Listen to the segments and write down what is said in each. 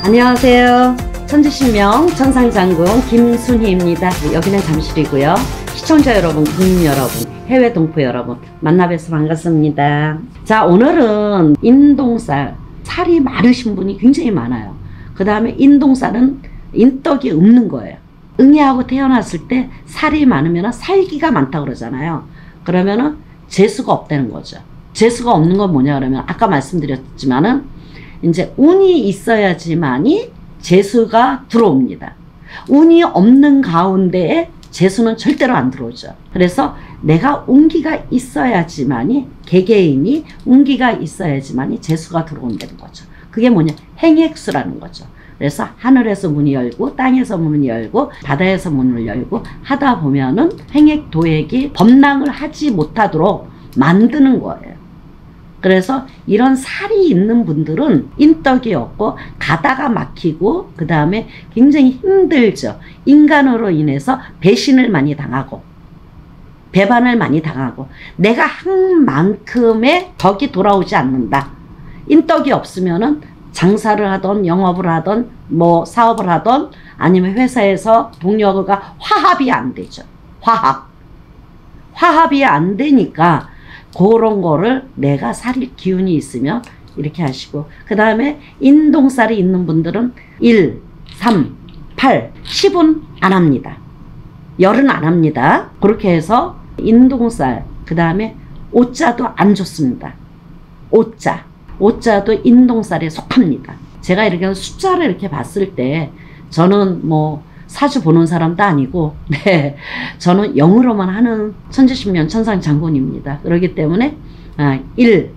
안녕하세요. 천지신명 천상장군 김순희입니다. 여기는 잠실이고요. 시청자 여러분, 국민 여러분, 해외 동포 여러분 만나 뵈서 반갑습니다. 자, 오늘은 인동살, 살이 많으신 분이 굉장히 많아요. 그 다음에 인동살은 인덕이 없는 거예요. 응애하고 태어났을 때 살이 많으면 살기가 많다고 그러잖아요. 그러면은 재수가 없다는 거죠. 재수가 없는 건 뭐냐 그러면 아까 말씀드렸지만은 이제 운이 있어야지만이 재수가 들어옵니다. 운이 없는 가운데에 재수는 절대로 안 들어오죠. 그래서 내가 운기가 있어야지만이, 개개인이 운기가 있어야지만이 재수가 들어온다는 거죠. 그게 뭐냐, 행액수라는 거죠. 그래서 하늘에서 문이 열고 땅에서 문이 열고 바다에서 문을 열고 하다 보면은 행액 도액이 범랑을 하지 못하도록 만드는 거예요. 그래서 이런 살이 있는 분들은 인덕이 없고 가다가 막히고 그 다음에 굉장히 힘들죠. 인간으로 인해서 배신을 많이 당하고 배반을 많이 당하고 내가 한 만큼의 덕이 돌아오지 않는다. 인덕이 없으면은 장사를 하던 영업을 하던 뭐 사업을 하던 아니면 회사에서 동료가 화합이 안 되죠. 화합이 안 되니까 그런 거를 내가 살일 기운이 있으면 이렇게 하시고, 그 다음에 인동살이 있는 분들은 1, 3, 8, 10은 안 합니다. 열은 안 합니다. 그렇게 해서 인동살, 그 다음에 오자도 안 좋습니다. 오자도 인동살에 속합니다. 제가 이렇게 숫자를 이렇게 봤을 때 저는 뭐 사주 보는 사람도 아니고, 네, 저는 영으로만 하는 천지신명 천상장군입니다. 그렇기 때문에 1,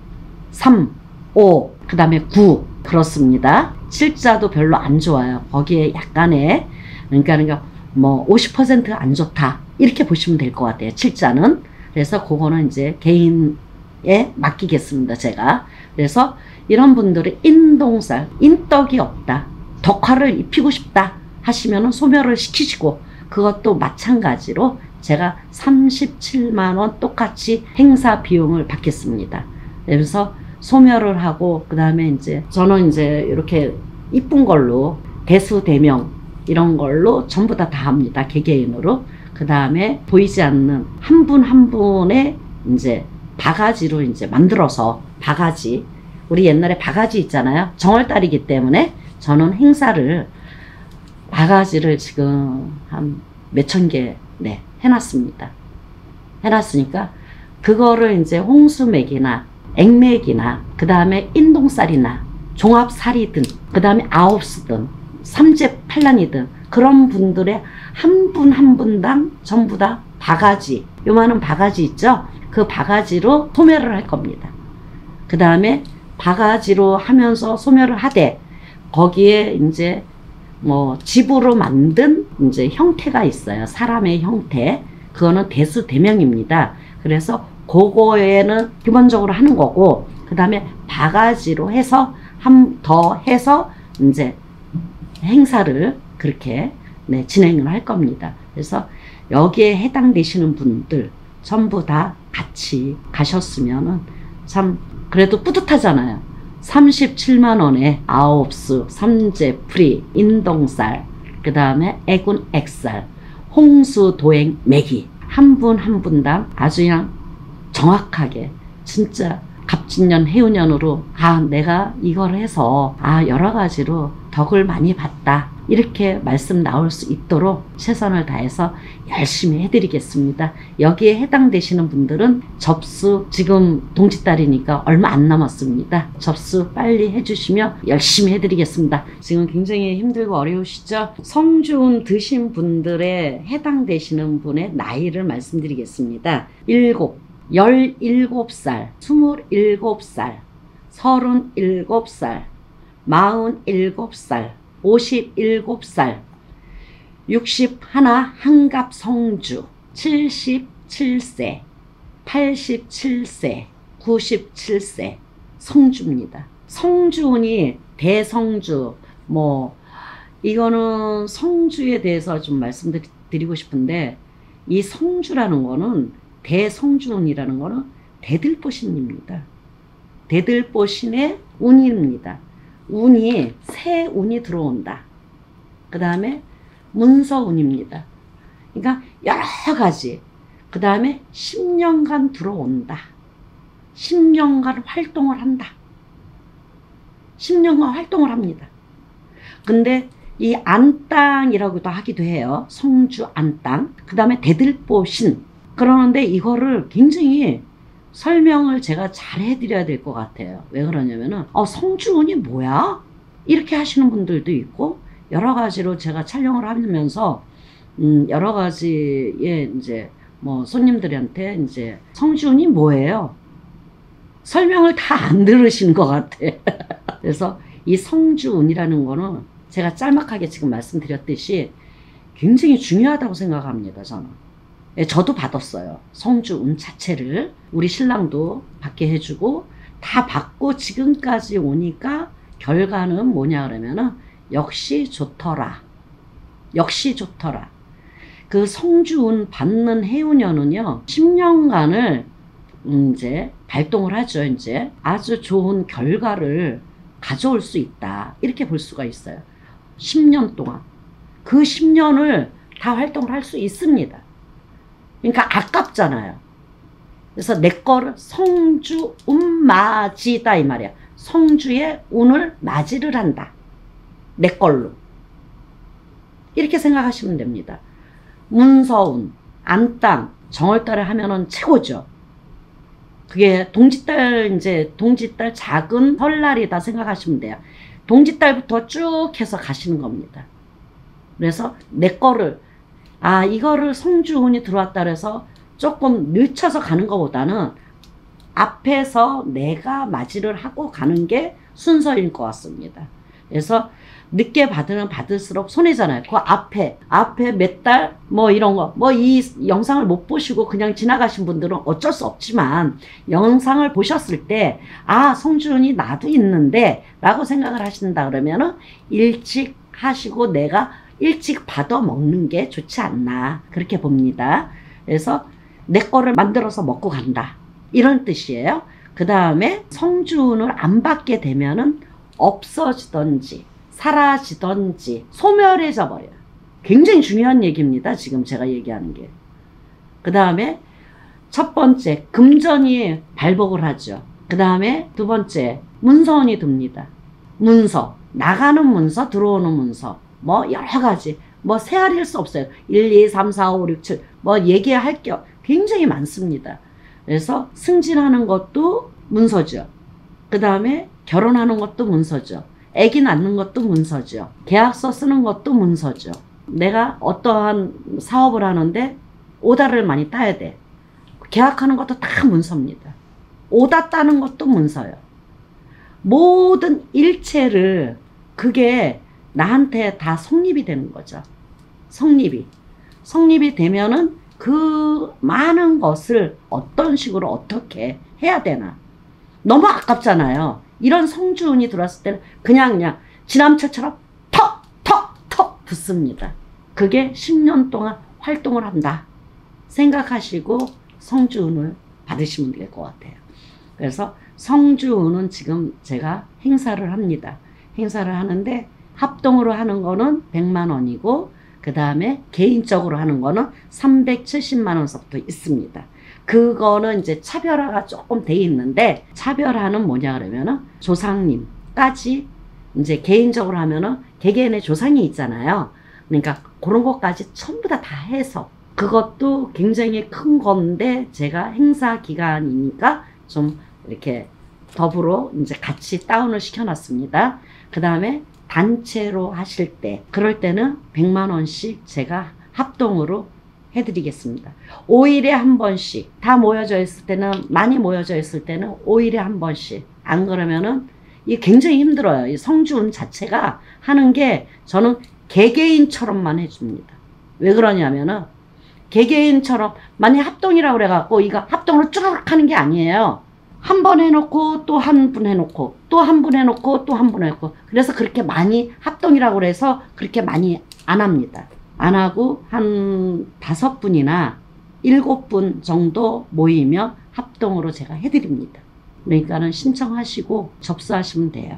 3, 5, 그 다음에 9 그렇습니다. 7자도 별로 안 좋아요. 거기에 약간의 그러니까 뭐 50% 안 좋다 이렇게 보시면 될 것 같아요. 7자는. 그래서 그거는 이제 개인에 맡기겠습니다. 제가. 그래서 이런 분들은 인동살, 인덕이 없다, 덕화를 입히고 싶다 하시면은 소멸을 시키시고, 그것도 마찬가지로 제가 37만원 똑같이 행사 비용을 받겠습니다. 그래서 소멸을 하고, 그 다음에 이제 저는 이제 이렇게 이쁜 걸로 대수 대명 이런 걸로 전부 다 합니다. 개개인으로. 그 다음에 보이지 않는 한 분 한 분의 이제 바가지로 이제 만들어서, 바가지, 우리 옛날에 바가지 있잖아요. 정월달이기 때문에 저는 행사를 바가지를 지금 한 몇천 개, 네, 해놨습니다. 해놨으니까 그거를 이제 홍수맥이나 액맥이나 그 다음에 인동살이나 종합살이든 그 다음에 아홉수든 삼재팔란이든 그런 분들의 한 분 한 분당 전부 다 바가지, 요만한 바가지 있죠? 그 바가지로 소멸을 할 겁니다. 그 다음에 바가지로 하면서 소멸을 하되, 거기에 이제 뭐 집으로 만든 이제 형태가 있어요. 사람의 형태. 그거는 대수대명입니다. 그래서 그거에는 기본적으로 하는 거고, 그 다음에 바가지로 해서 더 해서 이제 행사를 그렇게, 네, 진행을 할 겁니다. 그래서 여기에 해당되시는 분들 전부 다 같이 가셨으면은 참 그래도 뿌듯하잖아요. 37만원에 아홉수, 삼재풀이, 인동살, 그 다음에 애군 액살, 홍수, 도행, 매기 한 분 한 분당 아주 그냥 정확하게 진짜 갑진년, 해운년으로 내가 이걸 해서 여러 가지로 덕을 많이 봤다 이렇게 말씀 나올 수 있도록 최선을 다해서 열심히 해드리겠습니다. 여기에 해당되시는 분들은 접수, 지금 동짓달이니까 얼마 안 남았습니다. 접수 빨리 해주시면 열심히 해드리겠습니다. 지금 굉장히 힘들고 어려우시죠? 성주운 드신 분들에 해당되시는 분의 나이를 말씀드리겠습니다. 17살, 27살, 37살, 47살, 57살, 61 한갑성주, 77세, 87세, 97세 성주입니다. 성주운이 대성주, 뭐 이거는 성주에 대해서 좀 말씀드리고 싶은데, 이 성주라는 거는, 대성주운이라는 거는 대들보신입니다. 대들보신의 운입니다. 운이 새 운이 들어온다. 그 다음에 문서운입니다. 그러니까 여러 가지. 그 다음에 10년간 들어온다. 10년간 활동을 한다. 10년간 활동을 합니다. 근데 이 안땅이라고도 하기도 해요. 성주 안땅. 그 다음에 대들보신. 그러는데 이거를 굉장히 설명을 제가 잘 해드려야 될 것 같아요. 왜 그러냐면은 성주운이 뭐야? 이렇게 하시는 분들도 있고 여러 가지로 제가 촬영을 하면서 여러 가지의 이제 뭐 손님들한테 이제 성주운이 뭐예요? 설명을 다 안 들으신 것 같아. 그래서 이 성주운이라는 거는 제가 짤막하게 지금 말씀드렸듯이 굉장히 중요하다고 생각합니다. 저는. 예, 저도 받았어요. 성주운 자체를. 우리 신랑도 받게 해주고 다 받고 지금까지 오니까 결과는 뭐냐 그러면은 역시 좋더라. 역시 좋더라. 그 성주운 받는 해운년은요 10년간을 이제 발동을 하죠. 이제 아주 좋은 결과를 가져올 수 있다. 이렇게 볼 수가 있어요. 10년 동안. 그 10년을 다 활동을 할 수 있습니다. 그러니까 아깝잖아요. 그래서 내 거를 성주 운맞이다 이 말이야. 성주의 운을 맞이를 한다. 내 걸로. 이렇게 생각하시면 됩니다. 문서운, 안땅, 정월달에 하면은 최고죠. 그게 동짓달 작은 설날이다 생각하시면 돼요. 동짓달부터 쭉 해서 가시는 겁니다. 그래서 내 거를 이거를 성주운이 들어왔다 그래서 조금 늦춰서 가는 것보다는 앞에서 내가 맞이를 하고 가는 게 순서일 것 같습니다. 그래서 늦게 받으면 받을수록 손해잖아요. 그 앞에 몇 달, 이런 거, 이 영상을 못 보시고 그냥 지나가신 분들은 어쩔 수 없지만, 영상을 보셨을 때, 성주운이 나도 있는데, 라고 생각을 하신다 그러면은, 일찍 하시고 내가 일찍 받아 먹는 게 좋지 않나. 그렇게 봅니다. 그래서 내 거를 만들어서 먹고 간다. 이런 뜻이에요. 그 다음에 성주운을 안 받게 되면은 없어지던지, 사라지던지 소멸해져 버려요. 굉장히 중요한 얘기입니다. 지금 제가 얘기하는 게. 그 다음에 첫 번째 금전이 발복을 하죠. 그 다음에 두 번째 문서운이 듭니다. 문서, 나가는 문서, 들어오는 문서, 여러 가지 세알일 수 없어요. 1, 2, 3, 4, 5, 6, 7 얘기할 게 굉장히 많습니다. 그래서 승진하는 것도 문서죠. 그 다음에 결혼하는 것도 문서죠. 아기 낳는 것도 문서죠. 계약서 쓰는 것도 문서죠. 내가 어떠한 사업을 하는데 오다를 많이 따야 돼. 계약하는 것도 다 문서입니다. 오다 따는 것도 문서예요. 모든 일체를 그게 나한테 다 성립이 되는 거죠. 성립이 되면은 그 많은 것을 어떤 식으로 어떻게 해야 되나. 너무 아깝잖아요. 이런 성주운이 들어왔을 때는 그냥 지남철처럼 턱 붙습니다. 그게 10년 동안 활동을 한다 생각하시고 성주운을 받으시면 될 것 같아요. 그래서 성주운은 지금 제가 행사를 합니다. 행사를 하는데 합동으로 하는 거는 100만 원이고 그 다음에 개인적으로 하는 거는 370만 원서부터 있습니다. 그거는 이제 차별화가 조금 돼 있는데, 차별화는 뭐냐 그러면은 조상님까지 이제 개인적으로 하면은 개개인의 조상이 있잖아요. 그러니까 그런 것까지 전부 다 해서 그것도 굉장히 큰 건데, 제가 행사 기간이니까 좀 이렇게 더불어 이제 같이 다운을 시켜놨습니다. 그 다음에 단체로 하실 때, 그럴 때는 100만 원씩 제가 합동으로 해드리겠습니다. 5일에 한 번씩, 다 모여져 있을 때는, 많이 모여져 있을 때는 5일에 한 번씩. 안 그러면은 이게 굉장히 힘들어요. 이 성주운 자체가 하는 게 저는 개개인처럼만 해줍니다. 왜 그러냐면은 개개인처럼 만약 합동이라고 그래갖고 이거 합동으로 쭈르륵 하는 게 아니에요. 한 번 해놓고 또 한 분 해놓고 또 한 분 해놓고 또 한 분 해놓고, 그래서 그렇게 많이 합동이라고 그래서 그렇게 많이 안 합니다. 안 하고 한 5분이나 7분 정도 모이면 합동으로 제가 해드립니다. 그러니까는 신청하시고 접수하시면 돼요.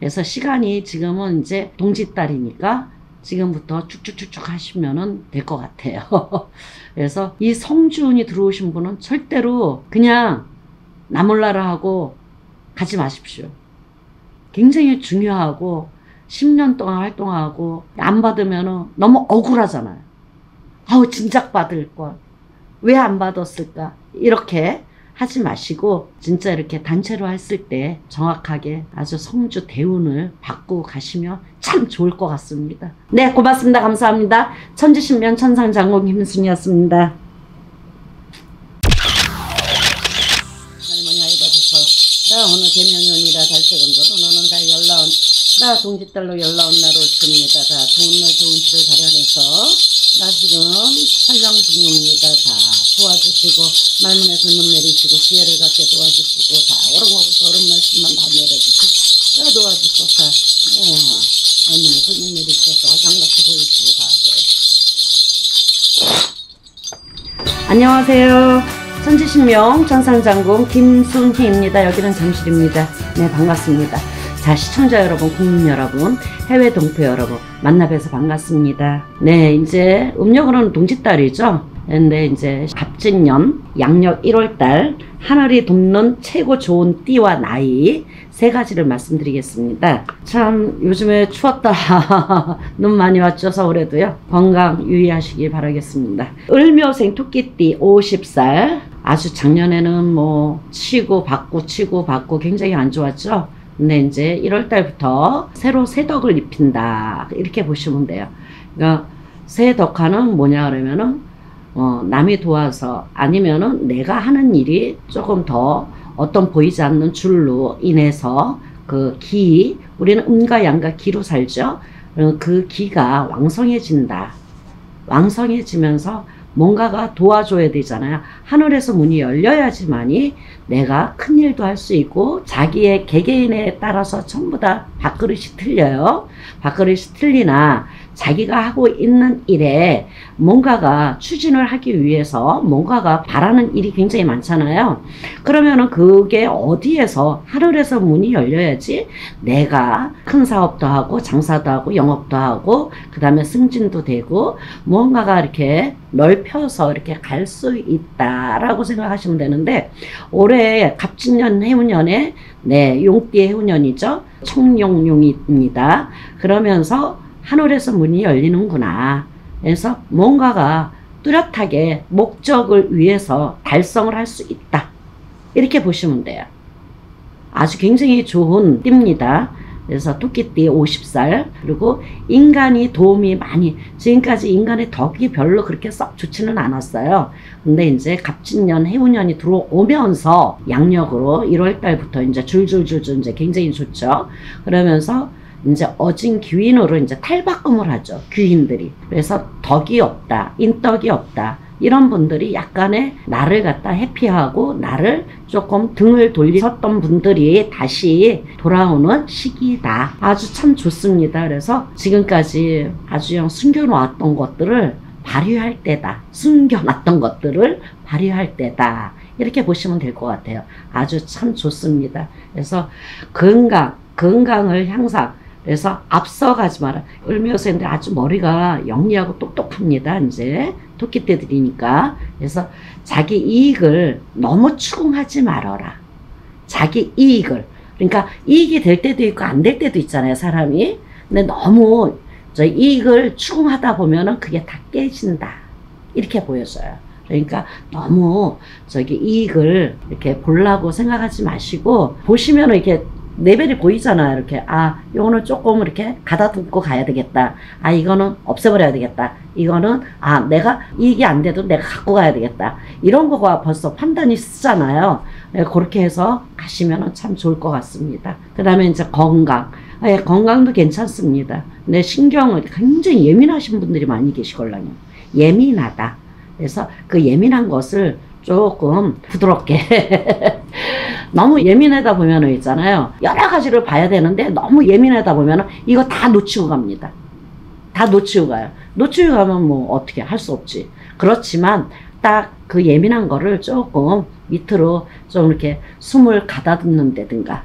그래서 시간이 지금은 이제 동짓달이니까 지금부터 쭉쭉쭉쭉 하시면은 될 것 같아요. 그래서 이 성주운이 들어오신 분은 절대로 그냥 나 몰라라 하고 가지 마십시오. 굉장히 중요하고 10년 동안 활동하고 안 받으면 너무 억울하잖아요. 아우 진작 받을 걸. 왜 안 받았을까? 이렇게 하지 마시고 진짜 이렇게 단체로 했을 때 정확하게 아주 성주 대운을 받고 가시면 참 좋을 것 같습니다. 네, 고맙습니다. 감사합니다. 천지신명 천상장공 김순이었습니다. 할머니 아이봐줘서 나 오늘 개면연이라 달색은도 너는 다 연라온 나 동짓달로 연라온 날을 줍니다. 다 좋은 날 좋은 집을 가려내서 나 지금 촬영 중입니다. 다 도와주시고 말문에 불문 내리시고 지혜를 갖게 도와주시고 다 옳은 말씀만 다 내려주시고 다 도와주셔서 말문에 불문 내리셔서 장같이 보이시고 다 보여주시고. 안녕하세요. 천지신명 천상장군 김순희입니다. 여기는 잠실입니다. 네, 반갑습니다. 자, 시청자 여러분, 국민 여러분, 해외 동포 여러분, 만나 뵈서 반갑습니다. 네, 이제 음력으로는 동짓달이죠. 근데 이제 갑진년, 양력 1월달, 하늘이 돕는 최고 좋은 띠와 나이 세 가지를 말씀드리겠습니다. 참 요즘에 추웠다. 눈 많이 왔죠, 서울에도요. 건강 유의하시길 바라겠습니다. 을묘생 토끼띠 50살. 아주 작년에는 뭐 치고 받고 굉장히 안 좋았죠. 근데 이제 1월달부터 새로 새덕을 입힌다. 이렇게 보시면 돼요. 그러니까 새덕화는 뭐냐 그러면은 남이 도와서 아니면은 내가 하는 일이 조금 더 어떤 보이지 않는 줄로 인해서 그 기, 우리는 음과 양과 기로 살죠. 그 기가 왕성해진다. 왕성해지면서 뭔가가 도와줘야 되잖아요. 하늘에서 문이 열려야지만이 내가 큰 일도 할 수 있고 자기의 개개인에 따라서 전부 다 밥그릇이 틀려요. 밥그릇이 틀리나 자기가 하고 있는 일에 뭔가가 추진을 하기 위해서 뭔가가 바라는 일이 굉장히 많잖아요. 그러면은 그게 어디에서 하늘에서 문이 열려야지 내가 큰 사업도 하고 장사도 하고 영업도 하고 그 다음에 승진도 되고 뭔가가 이렇게 넓혀서 이렇게 갈 수 있다라고 생각하시면 되는데 올해 갑진년 해운년에 네, 용띠의 해운년이죠. 청룡용입니다. 그러면서 하늘에서 문이 열리는구나. 그래서 뭔가가 뚜렷하게 목적을 위해서 달성을 할 수 있다. 이렇게 보시면 돼요. 아주 굉장히 좋은 띠입니다. 그래서 토끼띠 50살. 그리고 인간이 도움이 많이, 지금까지 인간의 덕이 별로 그렇게 썩 좋지는 않았어요. 근데 이제 갑진년, 해운년이 들어오면서 양력으로 1월달부터 이제 줄줄줄 이제 굉장히 좋죠. 그러면서 이제 어진 귀인으로 이제 탈바꿈을 하죠. 귀인들이. 그래서 덕이 없다. 인덕이 없다. 이런 분들이 약간의 나를 갖다 회피하고 나를 조금 등을 돌리셨던 분들이 다시 돌아오는 시기다. 아주 참 좋습니다. 그래서 지금까지 아주 그냥 숨겨놓았던 것들을 발휘할 때다. 숨겨놨던 것들을 발휘할 때다. 이렇게 보시면 될 것 같아요. 아주 참 좋습니다. 그래서 건강을 향상, 그래서 앞서가지 마라. 을묘생들 아주 머리가 영리하고 똑똑합니다. 이제 토끼떼들이니까. 그래서 자기 이익을 너무 추궁하지 말아라. 자기 이익을. 그러니까 이익이 될 때도 있고 안 될 때도 있잖아요, 사람이. 근데 너무 이익을 추궁하다 보면은 그게 다 깨진다. 이렇게 보여져요. 그러니까 너무 이익을 이렇게 보려고 생각하지 마시고 보시면은 이렇게 레벨이 보이잖아요. 이렇게 요거는 조금 이렇게 가다듬고 가야 되겠다. 이거는 없애버려야 되겠다. 이거는 내가 이익이 안 돼도 내가 갖고 가야 되겠다. 이런 거가 벌써 판단이 쓰잖아요. 그렇게 해서 가시면 참 좋을 것 같습니다. 그 다음에 이제 건강. 건강도 괜찮습니다. 근데 신경을 굉장히 예민하신 분들이 많이 계시걸랑요. 예민하다. 그래서 그 예민한 것을 조금 부드럽게 너무 예민하다 보면은 있잖아요. 여러 가지를 봐야 되는데 너무 예민하다 보면은 이거 다 놓치고 갑니다. 다 놓치고 가요. 놓치고 가면 뭐 어떻게 할 수 없지. 그렇지만 딱 그 예민한 거를 조금 밑으로 좀 이렇게 숨을 가다듬는다든가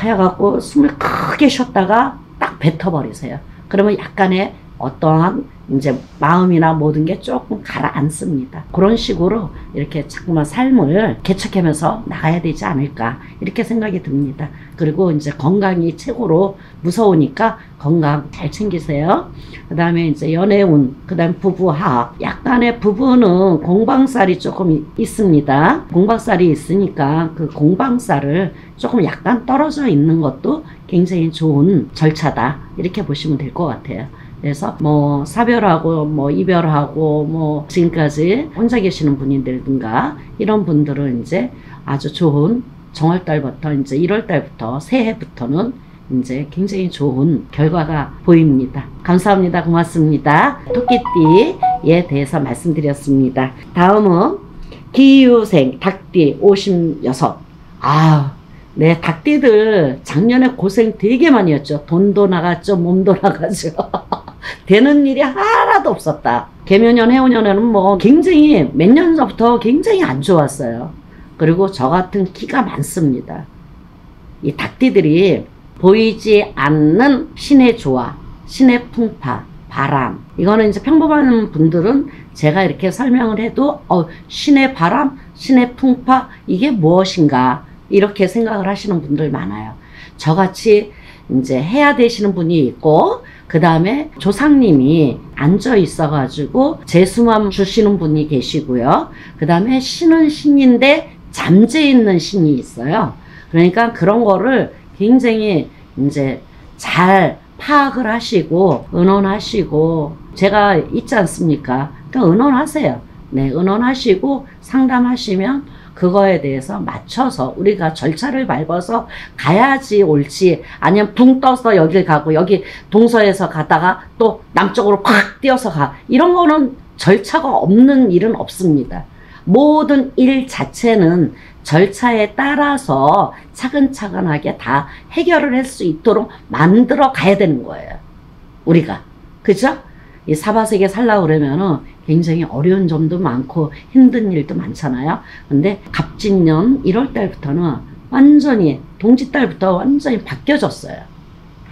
해갖고 숨을 크게 쉬었다가 딱 뱉어버리세요. 그러면 약간의 어떠한 이제 마음이나 모든 게 조금 가라앉습니다. 그런 식으로 이렇게 자꾸만 삶을 개척하면서 나가야 되지 않을까 이렇게 생각이 듭니다. 그리고 이제 건강이 최고로 무서우니까 건강 잘 챙기세요. 그 다음에 이제 연애운, 그 다음 부부합. 약간의 부부는 공방살이 조금 있습니다. 공방살이 있으니까 그 공방살을 조금 약간 떨어져 있는 것도 굉장히 좋은 절차다 이렇게 보시면 될 것 같아요. 그래서 뭐 사별하고 뭐 이별하고 뭐 지금까지 혼자 계시는 분이들든가 이런 분들은 이제 아주 좋은 정월달부터 이제 1월달부터 새해부터는 이제 굉장히 좋은 결과가 보입니다. 감사합니다. 고맙습니다. 토끼띠에 대해서 말씀드렸습니다. 다음은 기유생 닭띠 56. 네, 닭띠들 작년에 고생 되게 많이 했죠. 돈도 나갔죠. 몸도 나가죠. 되는 일이 하나도 없었다. 개묘년, 해오년에는 뭐 굉장히 몇 년 전부터 굉장히 안 좋았어요. 그리고 저 같은 기가 많습니다. 이 닭띠들이 보이지 않는 신의 조화, 신의 풍파, 바람. 이거는 이제 평범한 분들은 제가 이렇게 설명을 해도 신의 바람, 신의 풍파 이게 무엇인가 이렇게 생각을 하시는 분들 많아요. 저같이 이제 해야 되시는 분이 있고 그 다음에 조상님이 앉아 있어가지고 재수만 주시는 분이 계시고요. 그 다음에 신은 신인데 잠재 있는 신이 있어요. 그러니까 그런 거를 굉장히 이제 잘 파악을 하시고 의논하시고 제가 있지 않습니까? 그러니까 의논하세요. 네, 의논하시고 상담하시면 그거에 대해서 맞춰서 우리가 절차를 밟아서 가야지 옳지 아니면 붕 떠서 여길 가고 여기 동서에서 가다가 또 남쪽으로 팍 뛰어서 가 이런 거는 절차가 없는 일은 없습니다. 모든 일 자체는 절차에 따라서 차근차근하게 다 해결을 할 수 있도록 만들어 가야 되는 거예요. 우리가. 그죠? 이 사바세계 살려고 그러면은 굉장히 어려운 점도 많고 힘든 일도 많잖아요. 근데 갑진년 1월 달부터는 완전히 동짓달부터 완전히 바뀌어졌어요.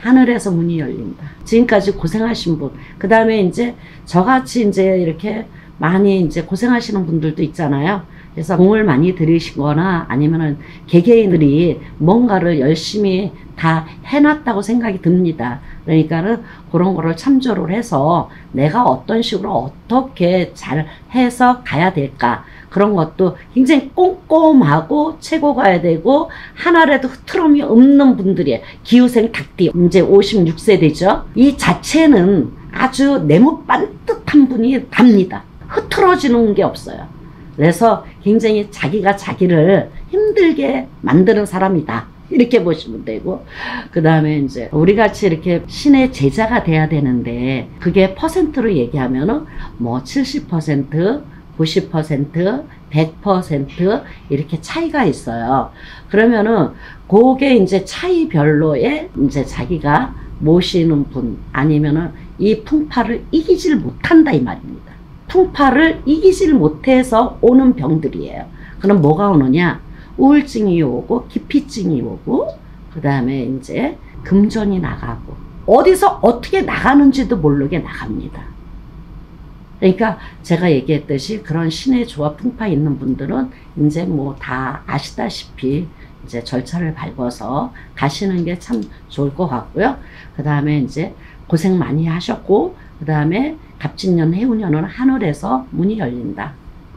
하늘에서 문이 열린다. 지금까지 고생하신 분, 그 다음에 이제 저같이 이제 이렇게 많이 이제 고생하시는 분들도 있잖아요. 그래서 공을 많이 들이시거나 아니면은 개개인들이 뭔가를 열심히 다 해놨다고 생각이 듭니다. 그러니까는 그런 거를 참조를 해서 내가 어떤 식으로 어떻게 잘 해서 가야 될까. 그런 것도 굉장히 꼼꼼하고 채고 가야 되고 하나라도 흐트럼이 없는 분들이에요. 기후생 닭띠 이제 56세 되죠. 이 자체는 아주 네모 반듯한 분이 답니다. 흐트러지는 게 없어요. 그래서 굉장히 자기가 자기를 힘들게 만드는 사람이다. 이렇게 보시면 되고, 그 다음에 이제 우리 같이 이렇게 신의 제자가 돼야 되는데, 그게 퍼센트로 얘기하면은 뭐 70%, 90%, 100% 이렇게 차이가 있어요. 그러면은 그게 이제 차이별로의 이제 자기가 모시는 분 아니면은 이 풍파를 이기질 못한다 이 말입니다. 풍파를 이기질 못해서 오는 병들이에요. 그럼 뭐가 오느냐? 우울증이 오고 기피증이 오고 그 다음에 이제 금전이 나가고 어디서 어떻게 나가는지도 모르게 나갑니다. 그러니까 제가 얘기했듯이 그런 신의 조합 풍파 있는 분들은 이제 뭐 다 아시다시피 이제 절차를 밟아서 가시는 게 참 좋을 것 같고요. 그 다음에 이제 고생 많이 하셨고 그 다음에 갑진년 해운년은 하늘에서 문이 열린다.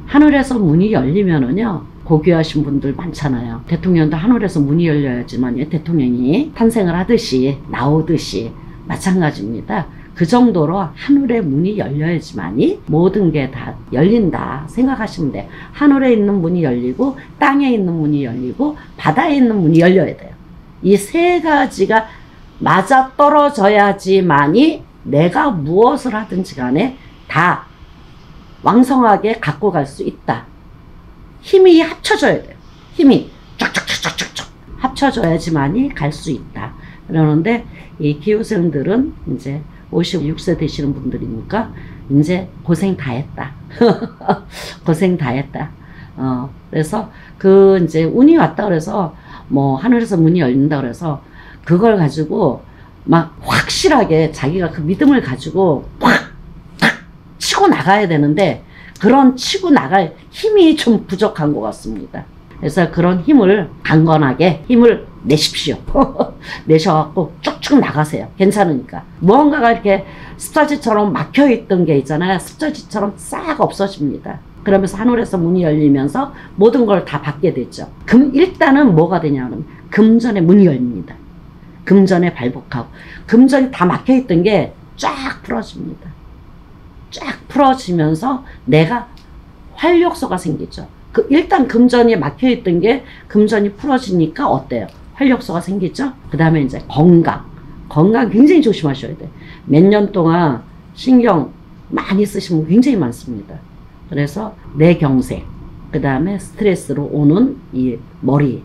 하늘에서 문이 열리면은요 고귀하신 분들 많잖아요. 대통령도 하늘에서 문이 열려야지만 대통령이 탄생을 하듯이 나오듯이 마찬가지입니다. 그 정도로 하늘의 문이 열려야지만이 모든 게 다 열린다 생각하시면 돼요. 하늘에 있는 문이 열리고 땅에 있는 문이 열리고 바다에 있는 문이 열려야 돼요. 이 세 가지가 맞아 떨어져야지만이 내가 무엇을 하든지 간에 다 왕성하게 갖고 갈 수 있다. 힘이 합쳐져야 돼요. 힘이 쫙쫙쫙쫙쫙 합쳐져야지만이 갈 수 있다. 그러는데 이 기후생들은 이제 56세 되시는 분들이니까 이제 고생 다 했다. 고생 다 했다. 그래서 그 이제 운이 왔다 그래서 뭐 하늘에서 문이 열린다 그래서 그걸 가지고 막 확실하게 자기가 그 믿음을 가지고 팍 치고 나가야 되는데 그런 치고 나갈 힘이 좀 부족한 것 같습니다. 그래서 그런 힘을 강건하게 힘을 내십시오. 내셔갖고 쭉쭉 나가세요. 괜찮으니까. 무언가가 이렇게 습자지처럼 막혀있던 게 있잖아요. 습자지처럼 싹 없어집니다. 그러면서 하늘에서 문이 열리면서 모든 걸 다 받게 되죠. 일단은 뭐가 되냐면 금전의 문이 열립니다. 금전에 발복하고 금전이 다 막혀있던 게 쫙 풀어집니다. 쫙 풀어지면서 내가 활력소가 생기죠. 일단 금전이 막혀있던 게 금전이 풀어지니까 어때요? 활력소가 생기죠. 그 다음에 이제 건강 굉장히 조심하셔야 돼. 몇 년 동안 신경 많이 쓰시면 굉장히 많습니다. 그래서 뇌경색, 그 다음에 스트레스로 오는 이 머리,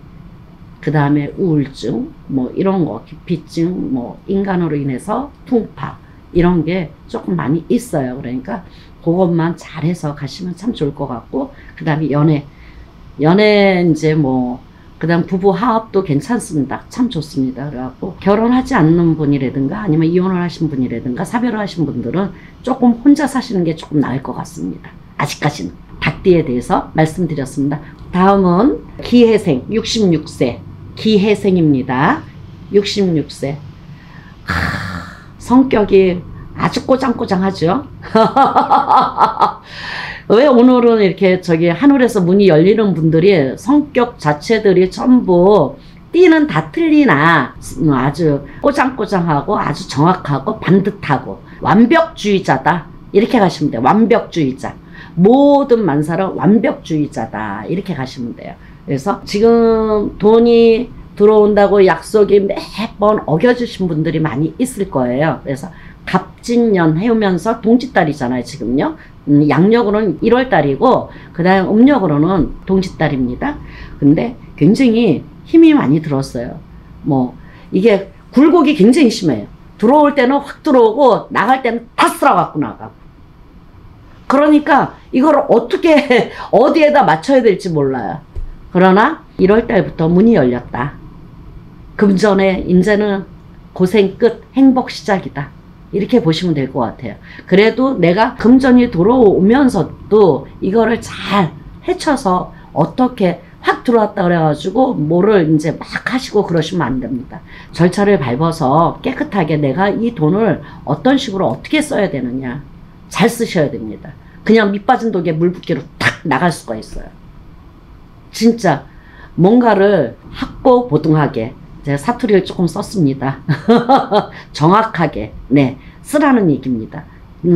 그 다음에 우울증, 뭐 이런 거, 기피증, 뭐 인간으로 인해서 풍파 이런 게 조금 많이 있어요. 그러니까 그것만 잘해서 가시면 참 좋을 것 같고, 그 다음에 연애 이제 뭐 그 다음 부부 화합도 괜찮습니다. 참 좋습니다. 그래갖고 결혼하지 않는 분이라든가 아니면 이혼을 하신 분이라든가 사별을 하신 분들은 조금 혼자 사시는 게 조금 나을 것 같습니다. 아직까지는. 닭띠에 대해서 말씀드렸습니다. 다음은 기해생 66세 기해생입니다. 66세 성격이 아주 꼬장꼬장하죠. 왜 오늘은 이렇게 하늘에서 문이 열리는 분들이 성격 자체들이 전부 띠는 다 틀리나 아주 꼬장꼬장하고 아주 정확하고 반듯하고 완벽주의자다 이렇게 가시면 돼요. 완벽주의자. 모든 만사는 완벽주의자다 이렇게 가시면 돼요. 그래서 지금 돈이 들어온다고 약속이 매번 어겨주신 분들이 많이 있을 거예요. 그래서 갑진년 해오면서 동짓달이잖아요 지금요. 양력으로는 1월달이고 그 다음 음력으로는 동짓달입니다. 근데 굉장히 힘이 많이 들었어요. 뭐 이게 굴곡이 굉장히 심해요. 들어올 때는 확 들어오고 나갈 때는 다 쓸어갖고 나가고. 그러니까 이걸 어떻게 어디에다 맞춰야 될지 몰라요. 그러나 1월달부터 문이 열렸다. 금전에 이제는 고생 끝 행복 시작이다. 이렇게 보시면 될 것 같아요. 그래도 내가 금전이 들어오면서도 이거를 잘 헤쳐서 어떻게 확 들어왔다 그래가지고 뭐를 이제 막 하시고 그러시면 안 됩니다. 절차를 밟아서 깨끗하게 내가 이 돈을 어떤 식으로 어떻게 써야 되느냐 잘 쓰셔야 됩니다. 그냥 밑 빠진 독에 물 붓기로 탁 나갈 수가 있어요. 진짜 뭔가를 학고보등하게 제가 사투리를 조금 썼습니다. 정확하게 쓰라는 얘기입니다.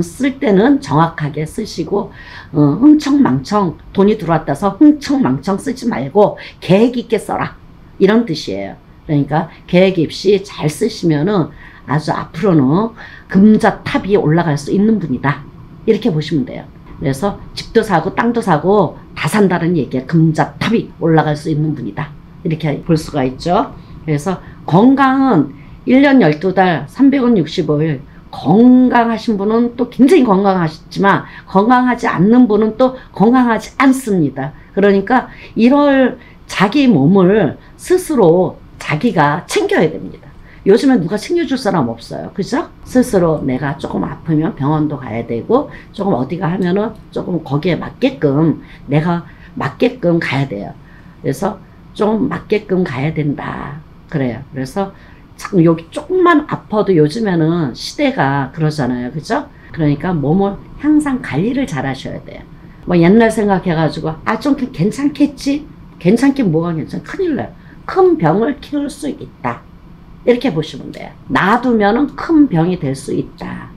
쓸 때는 정확하게 쓰시고 흥청망청 돈이 들어왔다서 흥청망청 쓰지 말고 계획 있게 써라 이런 뜻이에요. 그러니까 계획 없이 잘 쓰시면은 아주 앞으로는 금자탑이 올라갈 수 있는 분이다 이렇게 보시면 돼요. 그래서 집도 사고 땅도 사고 다 산다는 얘기에 금자탑이 올라갈 수 있는 분이다 이렇게 볼 수가 있죠. 그래서 건강은 1년 12달 365일 건강하신 분은 또 굉장히 건강하시지만 건강하지 않는 분은 또 건강하지 않습니다. 그러니까 이럴 자기 몸을 스스로 자기가 챙겨야 됩니다. 요즘에 누가 챙겨줄 사람 없어요. 그죠? 스스로 내가 조금 아프면 병원도 가야 되고 조금 어디가 하면은 조금 거기에 맞게끔 내가 맞게끔 가야 돼요. 그래서 좀 맞게끔 가야 된다. 그래요. 그래서 참 여기 조금만 아파도 요즘에는 시대가 그러잖아요. 그죠? 그러니까 몸을 항상 관리를 잘 하셔야 돼요. 뭐 옛날 생각해가지고 좀 괜찮겠지? 괜찮긴 뭐가 괜찮아? 큰일 나요. 큰 병을 키울 수 있다. 이렇게 보시면 돼요. 놔두면은 큰 병이 될 수 있다.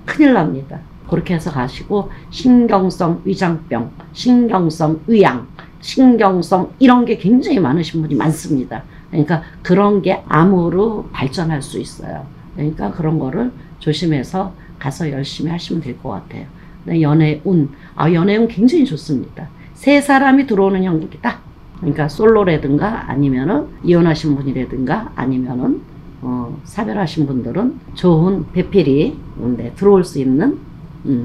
큰일 납니다. 그렇게 해서 가시고 신경성 위장병, 신경성 위양, 신경성 이런 게 굉장히 많으신 분이 많습니다. 그러니까 그런 게 암으로 발전할 수 있어요. 그러니까 그런 거를 조심해서 가서 열심히 하시면 될 것 같아요. 연애운, 연애운 굉장히 좋습니다. 세 사람이 들어오는 형국이다. 그러니까 솔로라든가 아니면은 이혼하신 분이라든가 아니면은 사별하신 분들은 좋은 배필이 들어올 수 있는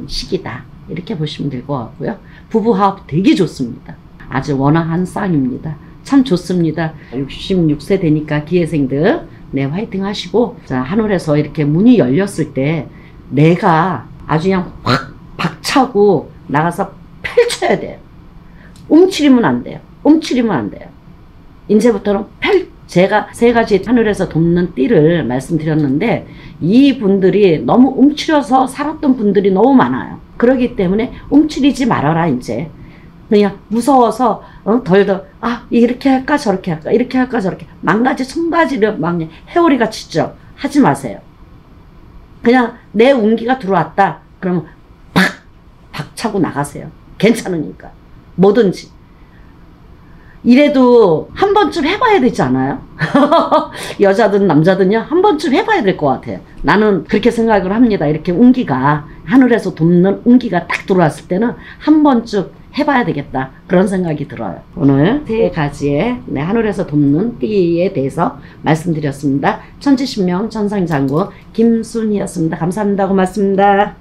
시기다. 이렇게 보시면 될 것 같고요. 부부화합 되게 좋습니다. 아주 원활한 쌍입니다. 참 좋습니다. 66세 되니까 기회생들 네 화이팅 하시고, 자 하늘에서 이렇게 문이 열렸을 때 내가 아주 그냥 확 박차고 나가서 펼쳐야 돼요. 움츠리면 안 돼요. 움츠리면 안 돼요. 이제부터는 제가 세 가지 하늘에서 돕는 띠를 말씀드렸는데, 이 분들이 너무 움츠려서 살았던 분들이 너무 많아요. 그렇기 때문에 움츠리지 말아라. 이제 그냥 무서워서 덜덜 이렇게 할까 저렇게 할까 이렇게 할까 저렇게 만가지 천가지를 막 해오리가 치죠. 하지 마세요. 그냥 내 운기가 들어왔다 그러면 박차고 나가세요. 괜찮으니까. 뭐든지. 이래도 한 번쯤 해봐야 되지 않아요? 여자든 남자든요, 한 번쯤 해봐야 될 것 같아요. 나는 그렇게 생각을 합니다. 이렇게 운기가, 하늘에서 돕는 운기가 딱 들어왔을 때는 한 번쯤 해봐야 되겠다. 그런 생각이 들어요. 오늘 세 가지의 하늘에서 돕는 띠에 대해서 말씀드렸습니다. 천지신명 천상장군 김순희였습니다. 감사합니다. 고맙습니다.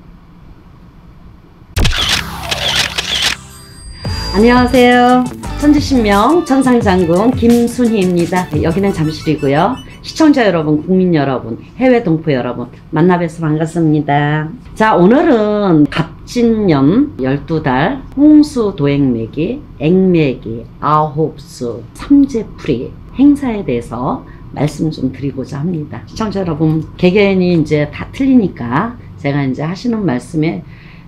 안녕하세요. 천지신명 천상장군 김순희입니다. 여기는 잠실이고요. 시청자 여러분, 국민 여러분, 해외 동포 여러분 만나 뵈서 반갑습니다. 자, 오늘은 갑진년 12달 홍수도액매기, 액매기, 아홉수, 삼재풀이 행사에 대해서 말씀 좀 드리고자 합니다. 시청자 여러분, 개개인이 이제 다 틀리니까 제가 이제 하시는 말씀에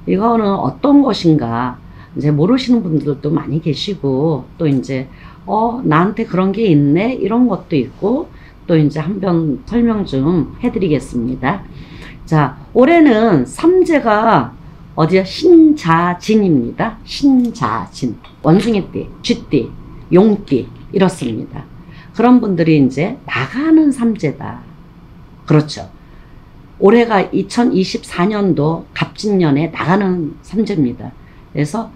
이거는 어떤 것인가 이제 모르시는 분들도 많이 계시고, 또 이제 나한테 그런 게 있네 이런 것도 있고, 또 이제 한번 설명 좀 해드리겠습니다. 자, 올해는 삼재가 어디야? 신자진입니다. 신자진. 원숭이띠, 쥐띠, 용띠 이렇습니다. 그런 분들이 이제 나가는 삼재다. 그렇죠. 올해가 2024년도 갑진년에 나가는 삼재입니다. 그래서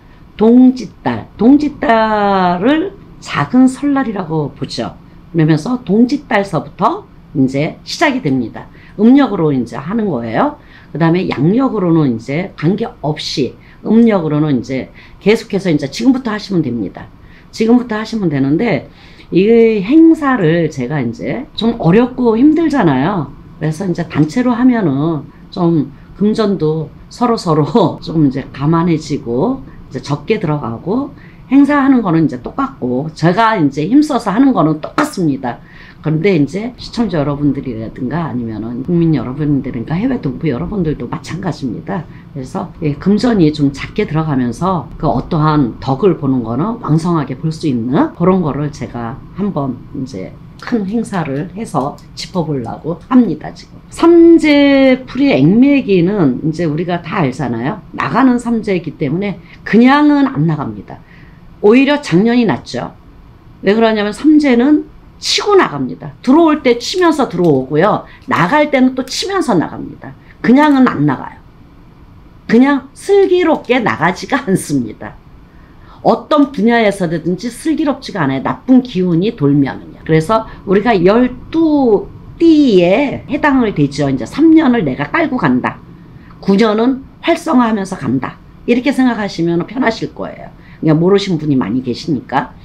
동짓달을 작은 설날이라고 보죠. 그러면서 동짓달서부터 이제 시작이 됩니다. 음력으로 이제 하는 거예요. 그 다음에 양력으로는 이제 관계없이 음력으로는 이제 계속해서 이제 지금부터 하시면 됩니다. 지금부터 하시면 되는데, 이 행사를 제가 이제 좀 어렵고 힘들잖아요. 그래서 이제 단체로 하면은 좀 금전도 서로 좀 이제 가만해지고 이제 적게 들어가고, 행사하는 거는 이제 똑같고 제가 이제 힘써서 하는 거는 똑같습니다. 그런데 이제 시청자 여러분들이라든가 아니면은 국민 여러분들인가 해외 동포 여러분들도 마찬가지입니다. 그래서 금전이 좀 작게 들어가면서 그 어떠한 덕을 보는 거는 왕성하게 볼 수 있는 그런 거를 제가 한번 이제 큰 행사를 해서 짚어보려고 합니다. 지금 삼재풀이 액매기는 이제 우리가 다 알잖아요. 나가는 삼재이기 때문에 그냥은 안 나갑니다. 오히려 작년이 낫죠. 왜 그러냐면 삼재는 치고 나갑니다. 들어올 때 치면서 들어오고요. 나갈 때는 또 치면서 나갑니다. 그냥은 안 나가요. 그냥 슬기롭게 나가지가 않습니다. 어떤 분야에서든지 슬기롭지가 않아요. 나쁜 기운이 돌면은요. 그래서 우리가 12띠에 해당을 되죠. 이제 3년을 내가 깔고 간다. 9년은 활성화하면서 간다. 이렇게 생각하시면 편하실 거예요. 그냥 모르신 분이 많이 계시니까.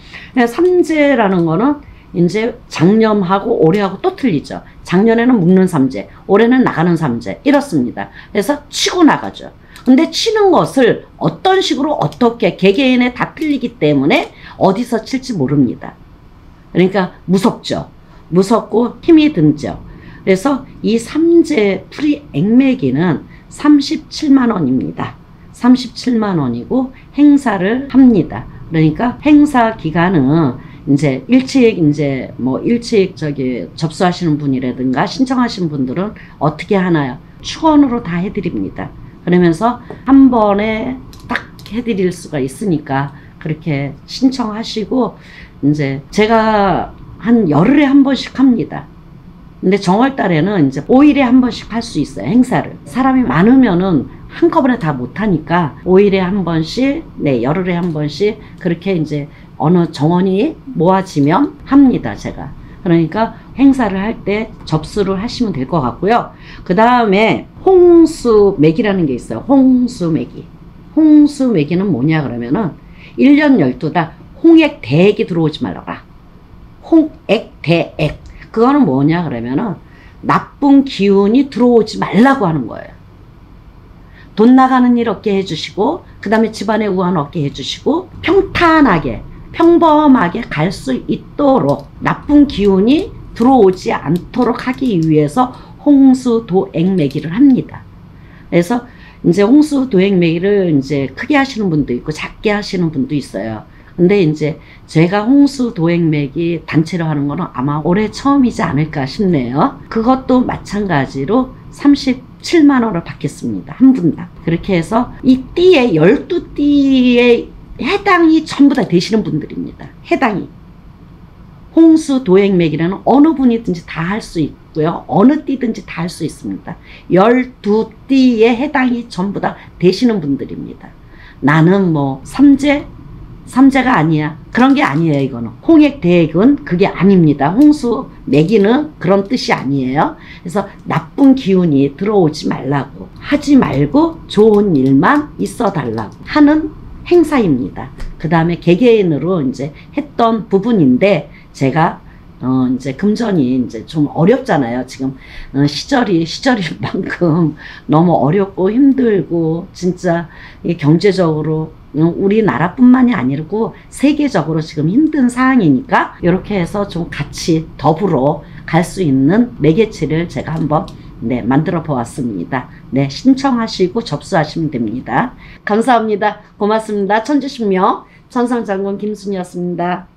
삼재라는 거는 이제 작년하고 올해하고 또 틀리죠. 작년에는 묶는 삼재, 올해는 나가는 삼재 이렇습니다. 그래서 치고 나가죠. 근데 치는 것을 어떤 식으로 어떻게 개개인에 다 틀리기 때문에 어디서 칠지 모릅니다. 그러니까 무섭죠. 무섭고 힘이 들죠. 그래서 이 삼재풀이 액매기는 37만 원입니다. 37만 원이고 행사를 합니다. 그러니까 행사 기간은 이제 일찍 접수하시는 분이라든가 신청하신 분들은 어떻게 하나요? 축원으로 다 해드립니다. 그러면서 한 번에 딱 해드릴 수가 있으니까 그렇게 신청하시고, 이제 제가 한 열흘에 한 번씩 합니다. 근데 정월달에는 이제 5일에 한 번씩 할 수 있어요, 행사를. 사람이 많으면은 한꺼번에 다 못하니까 5일에 한 번씩, 열흘에 한 번씩 그렇게 이제 어느 정원이 모아지면 합니다, 제가. 그러니까 행사를 할 때 접수를 하시면 될 것 같고요. 그 다음에 홍수맥이라는 게 있어요. 홍수맥이. 홍수맥이는 뭐냐 그러면은 1년 12달 홍액 대액이 들어오지 말아라. 홍액 대액. 그거는 뭐냐 그러면은 나쁜 기운이 들어오지 말라고 하는 거예요. 돈 나가는 일 없게 해주시고, 그 다음에 집안의 우환 없게 해주시고, 평탄하게 평범하게 갈 수 있도록 나쁜 기운이 들어오지 않도록 하기 위해서 홍수도액매기를 합니다. 그래서 이제 홍수도액매기를 이제 크게 하시는 분도 있고 작게 하시는 분도 있어요. 근데 이제 제가 홍수도액매기 단체로 하는 거는 아마 올해 처음이지 않을까 싶네요. 그것도 마찬가지로 37만 원을 받겠습니다. 한 분당. 그렇게 해서 이 띠에 12띠에 해당이 전부 다 되시는 분들입니다. 해당이. 홍수도액매기라는 어느 분이든지 다 할 수 있고요. 어느 띠든지 다 할 수 있습니다. 12띠에 해당이 전부 다 되시는 분들입니다. 나는 뭐 삼재가 아니야. 그런 게 아니에요. 이거는 홍액대액은 그게 아닙니다. 홍수매기는 그런 뜻이 아니에요. 그래서 나쁜 기운이 들어오지 말라고, 하지 말고 좋은 일만 있어 달라고 하는 행사입니다. 그 다음에 개개인으로 이제 했던 부분인데, 제가 이제 금전이 이제 좀 어렵잖아요. 지금 시절인 만큼 너무 어렵고 힘들고, 진짜 경제적으로 우리나라뿐만이 아니고 세계적으로 지금 힘든 상황이니까 이렇게 해서 좀 같이 더불어 갈 수 있는 매개체를 제가 한번 만들어 보았습니다. 신청하시고 접수하시면 됩니다. 감사합니다. 고맙습니다. 천지신명 천상장군 김순이었습니다.